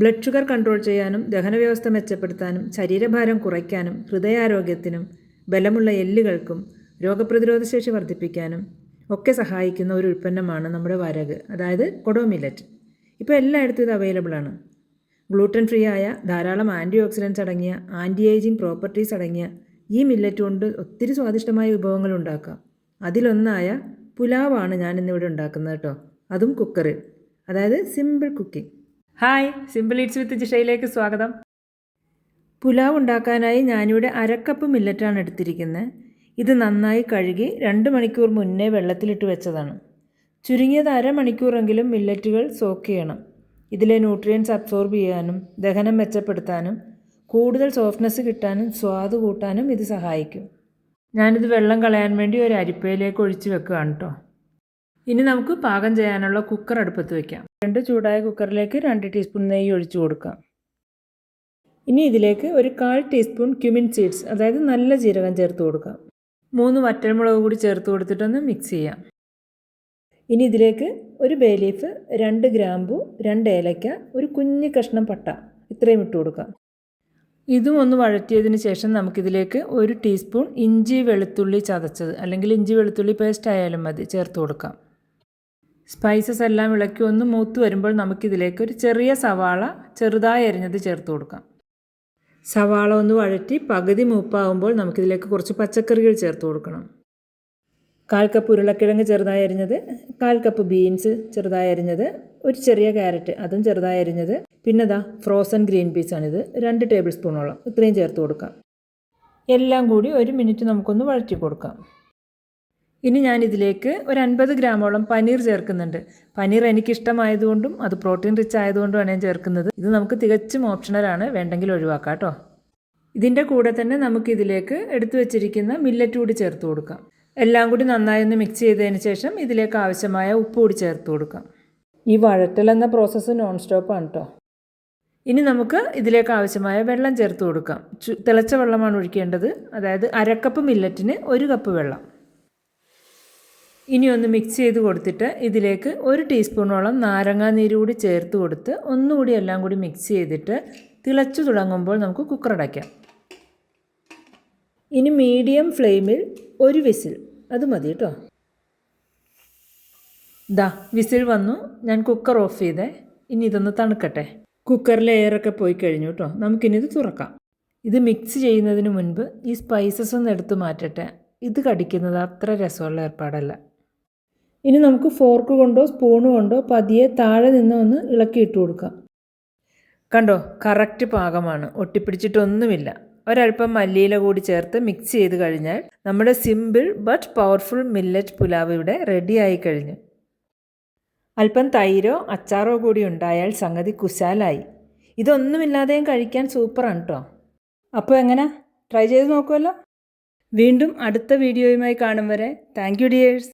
Blood sugar control ചെയ്യാനും ദഹനവ്യവസ്ഥ മെച്ചപ്പെടുത്താനും ശരീരഭാരം കുറയ്ക്കാനും ഹൃദയാരോഗ്യത്തിനും ബലമുള്ള എല്ലുകൾക്കും രോഗപ്രതിരോധശേഷി വർദ്ധിപ്പിക്കാനും ഒക്കെ സഹായിക്കുന്ന ഒരു ഉൽപ്പന്നമാണ് നമ്മുടെ വരക്, അതായത് കൊടോ മില്ലറ്റ്. ഇപ്പോൾ എല്ലായിടത്തും ഇത് അവൈലബിൾ ആണ്. ഗ്ലൂട്ടൻ ഫ്രീ ആയ ധാരാളം ആൻറ്റി ഓക്സിഡൻസ് അടങ്ങിയ ആൻറ്റി ഏജിങ് പ്രോപ്പർട്ടീസ് അടങ്ങിയ ഈ മില്ലറ്റ് കൊണ്ട് ഒത്തിരി സ്വാദിഷ്ടമായ വിഭവങ്ങൾ ഉണ്ടാക്കാം. അതിലൊന്നായ പുലാവാണ് ഞാനിന്നിവിടെ ഉണ്ടാക്കുന്നത് കേട്ടോ, അതും കുക്കറിൽ, അതായത് simple cooking. Hi, simple eats with ജിഷയിലേക്ക് സ്വാഗതം. പുലാവ് ഉണ്ടാക്കാനായി ഞാനിവിടെ 1/2 കപ്പ് മില്ലറ്റാണ് എടുത്തിരിക്കുന്നത്. ഇത് നന്നായി കഴുകി 2 മണിക്കൂർ മുന്നേ വെള്ളത്തിലിട്ട് വെച്ചതാണ്. ചുരുങ്ങിയത് 1/2 മണിക്കൂറെങ്കിലും മില്ലറ്റുകൾ സോക്ക് ചെയ്യണം. ഇതിലെ ന്യൂട്രിയൻസ് അബ്സോർബ് ചെയ്യാനും ദഹനം മെച്ചപ്പെടുത്താനും കൂടുതൽ സോഫ്റ്റ്നെസ് കിട്ടാനും സ്വാദ് കൂട്ടാനും ഇത് സഹായിക്കും. ഞാനിത് വെള്ളം കളയാൻ വേണ്ടി ഒരു അരിപ്പയിലേക്ക് ഒഴിച്ച് വെക്കുകയാണ് കേട്ടോ. ഇനി നമുക്ക് പാകം ചെയ്യാനുള്ള കുക്കർ അടുപ്പത്ത് വയ്ക്കാം. 2 ചൂടായ കുക്കറിലേക്ക് 2 ടീസ്പൂൺ നെയ്യ് ഒഴിച്ചു കൊടുക്കാം. ഇനി ഇതിലേക്ക് ഒരു 1/4 ടീസ്പൂൺ ക്യുമിൻ സീഡ്സ്, അതായത് നല്ല ജീരകം ചേർത്ത് കൊടുക്കാം. 3 വറ്റൽമുളക് കൂടി ചേർത്ത് കൊടുത്തിട്ടൊന്ന് മിക്സ് ചെയ്യാം. ഇനി ഇതിലേക്ക് ഒരു ബേ ലീഫ്, 2 ഗ്രാമ്പു, 2 ഏലയ്ക്ക, ഒരു കുഞ്ഞ് കഷ്ണം പട്ട, ഇത്രയും ഇട്ട് കൊടുക്കാം. ഇതും ഒന്ന് വഴറ്റിയതിന് ശേഷം നമുക്കിതിലേക്ക് 1 ടീസ്പൂൺ ഇഞ്ചി വെളുത്തുള്ളി ചതച്ചത്, അല്ലെങ്കിൽ ഇഞ്ചി വെളുത്തുള്ളി പേസ്റ്റ് ആയാലും മതി, ചേർത്ത് കൊടുക്കാം. സ്പൈസസ് എല്ലാം ഇളക്കി ഒന്ന് മൂത്ത് വരുമ്പോൾ നമുക്കിതിലേക്ക് ഒരു ചെറിയ സവാള ചെറുതായി അരിഞ്ഞത് ചേർത്ത് കൊടുക്കാം. സവാള ഒന്ന് വഴറ്റി പകുതി മൂപ്പാകുമ്പോൾ നമുക്കിതിലേക്ക് കുറച്ച് പച്ചക്കറികൾ ചേർത്ത് കൊടുക്കണം. 1/4 കപ്പ് ഉരുളക്കിഴങ്ങ് ചെറുതായി അരിഞ്ഞത്, 1/4 കപ്പ് ബീൻസ് ചെറുതായി അരിഞ്ഞത്, ഒരു ചെറിയ ക്യാരറ്റ് അതും ചെറുതായി അരിഞ്ഞത്, പിന്നെ ഫ്രോസൺ ഗ്രീൻ പീസാണിത്, 2 ടേബിൾ സ്പൂണോളം, ഇത്രയും ചേർത്ത് കൊടുക്കാം. എല്ലാം കൂടി 1 മിനിറ്റ് നമുക്കൊന്ന് വഴറ്റി കൊടുക്കാം. ഇനി ഞാനിതിലേക്ക് ഒരു 50 ഗ്രാമോളം പനീർ ചേർക്കുന്നുണ്ട്. പനീർ എനിക്കിഷ്ടമായതുകൊണ്ടും അത് പ്രോട്ടീൻ റിച്ച് ആയതുകൊണ്ടുമാണ് ഞാൻ ചേർക്കുന്നത്. ഇത് നമുക്ക് തികച്ചും ഓപ്ഷണലാണ്, വേണ്ടെങ്കിൽ ഒഴിവാക്കാം കേട്ടോ. ഇതിൻ്റെ കൂടെ തന്നെ നമുക്കിതിലേക്ക് എടുത്തു വെച്ചിരിക്കുന്ന മില്ലറ്റ് കൂടി ചേർത്ത് കൊടുക്കാം. എല്ലാം കൂടി നന്നായി ഒന്ന് മിക്സ് ചെയ്തതിന് ശേഷം ഇതിലേക്ക് ആവശ്യമായ ഉപ്പ് കൂടി ചേർത്ത് കൊടുക്കാം. ഈ വഴറ്റൽ എന്ന പ്രോസസ്സ് നോൺ സ്റ്റോപ്പാണ് കേട്ടോ. ഇനി നമുക്ക് ഇതിലേക്ക് ആവശ്യമായ വെള്ളം ചേർത്ത് കൊടുക്കാം. തിളച്ച വെള്ളമാണ് ഒഴിക്കേണ്ടത്, അതായത് 1/2 കപ്പ് മില്ലറ്റിന് 1 കപ്പ് വെള്ളം. ഇനി ഒന്ന് മിക്സ് ചെയ്ത് കൊടുത്തിട്ട് ഇതിലേക്ക് 1 ടീസ്പൂണോളം നാരങ്ങാ നീര് കൂടി ചേർത്ത് കൊടുത്ത് ഒന്നുകൂടി എല്ലാം കൂടി മിക്സ് ചെയ്തിട്ട് തിളച്ചു തുടങ്ങുമ്പോൾ നമുക്ക് കുക്കർ അടയ്ക്കാം. ഇനി മീഡിയം ഫ്ലെയിമിൽ 1 വിസിൽ, അത് മതി കേട്ടോ. വിസിൽ വന്നു, ഞാൻ കുക്കർ ഓഫ് ചെയ്തേ. ഇനി ഇതൊന്ന് തണുക്കട്ടെ. കുക്കറിലെ എയറൊക്കെ പോയി കഴിഞ്ഞു കേട്ടോ. നമുക്കിനി ഇത് തുറക്കാം. ഇത് മിക്സ് ചെയ്യുന്നതിന് മുൻപ് ഈ സ്പൈസസ് ഒന്ന് എടുത്ത് മാറ്റട്ടെ. ഇത് കടിക്കുന്നത് അത്ര രസമുള്ള ഏർപ്പാടല്ല. ഇനി നമുക്ക് ഫോർക്ക് കൊണ്ടോ സ്പൂണ് കൊണ്ടോ പതിയെ താഴെ നിന്ന് ഒന്ന് ഇളക്കിയിട്ട് കൊടുക്കാം. കണ്ടോ, കറക്റ്റ് പാകമാണ്, ഒട്ടിപ്പിടിച്ചിട്ടൊന്നുമില്ല. ഒരൽപ്പം മല്ലിയില കൂടി ചേർത്ത് മിക്സ് ചെയ്ത് കഴിഞ്ഞാൽ നമ്മുടെ simple but powerful millet pulao ഇവിടെ റെഡിയായി കഴിഞ്ഞു. അല്പം തൈരോ അച്ചാറോ കൂടി ഉണ്ടായാൽ സംഗതി കുശാലായി. ഇതൊന്നുമില്ലാതെയും കഴിക്കാൻ സൂപ്പറാണ് കേട്ടോ. അപ്പോൾ എങ്ങനെ, ട്രൈ ചെയ്ത് നോക്കുമല്ലോ. വീണ്ടും അടുത്ത വീഡിയോയുമായി കാണും വരെ താങ്ക് യു ഡിയേഴ്സ്.